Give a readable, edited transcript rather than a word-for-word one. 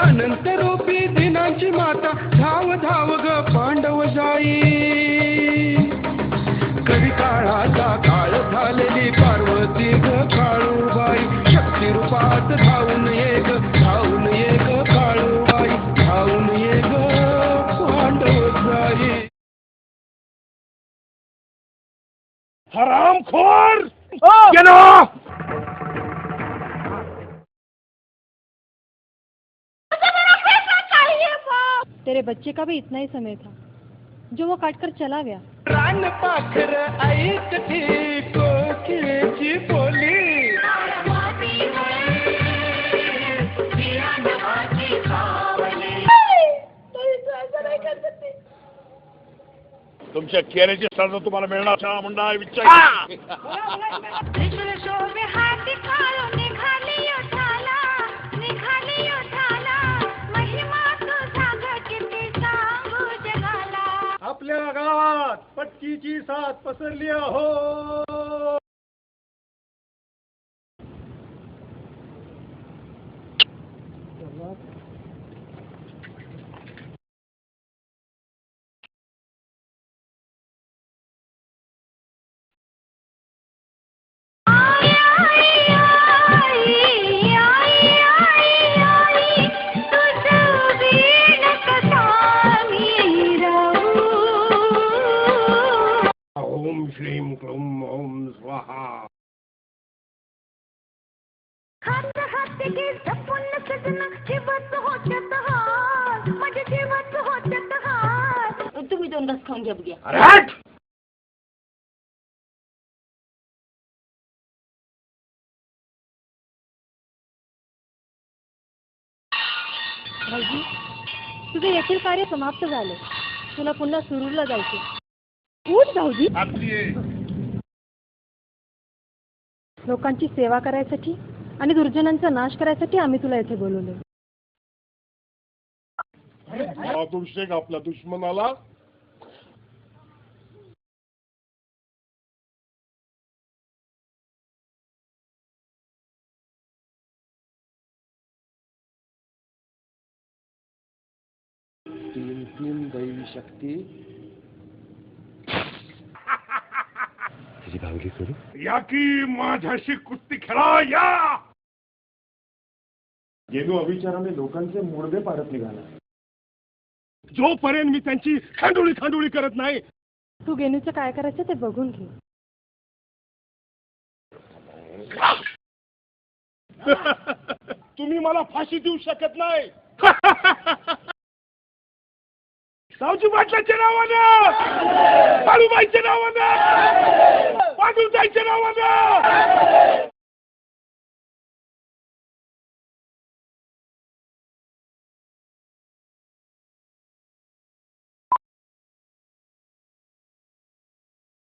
अनंत रूपी दिनांची माता धाव धाव ग पांडव जाई कधी काळाचा काळ झालेली पार्वती ग काळूबाई शक्ती रूपात धावून ये ग काळूबाई धावून ये ग पांडव जाई हरामखोर तेरे बच्चे का भी इतना ही समय था जो वो काटकर चला गया। रान पाखर ऐकती कोकिळेची बोली तुमच्या केऱ्याची सजा तुम्हाला मिळणार म्हणणार विचार आपल्या गावात पटकीची साथ पसरली हो। ओम श्रीम क्लूम ओम स्वाहा तुम्ही 2 घास खाऊन घ्या बघ्या। भाऊजी तुझे येथील कार्य समाप्त झाले तुला पुन्हा सुरूरला जायचे। उठ भाऊजी लोकांची सेवा करायसाठी आणि दुर्जनांचा नाश करायसाठी आम्ही तुला येथे बोलवले। बहादूर शेख आपल्या दुश्मनाला तीन दैवी शक्ती तुझी भावली करू या की माझ्याशी कुस्ती खेळा या गेलो अविचाराने लोकांचे मुडदे पाडत निघाला। जोपर्यंत मी त्यांची खांडोळी करत नाही तू गेनूचं काय करायचं ते बघून घे। तुम्ही मला फाशी देऊ शकत नाही सावजी पाटलाच्या नावानं बाळूबाईच्या नावानं पांडुरताईच्या नावानं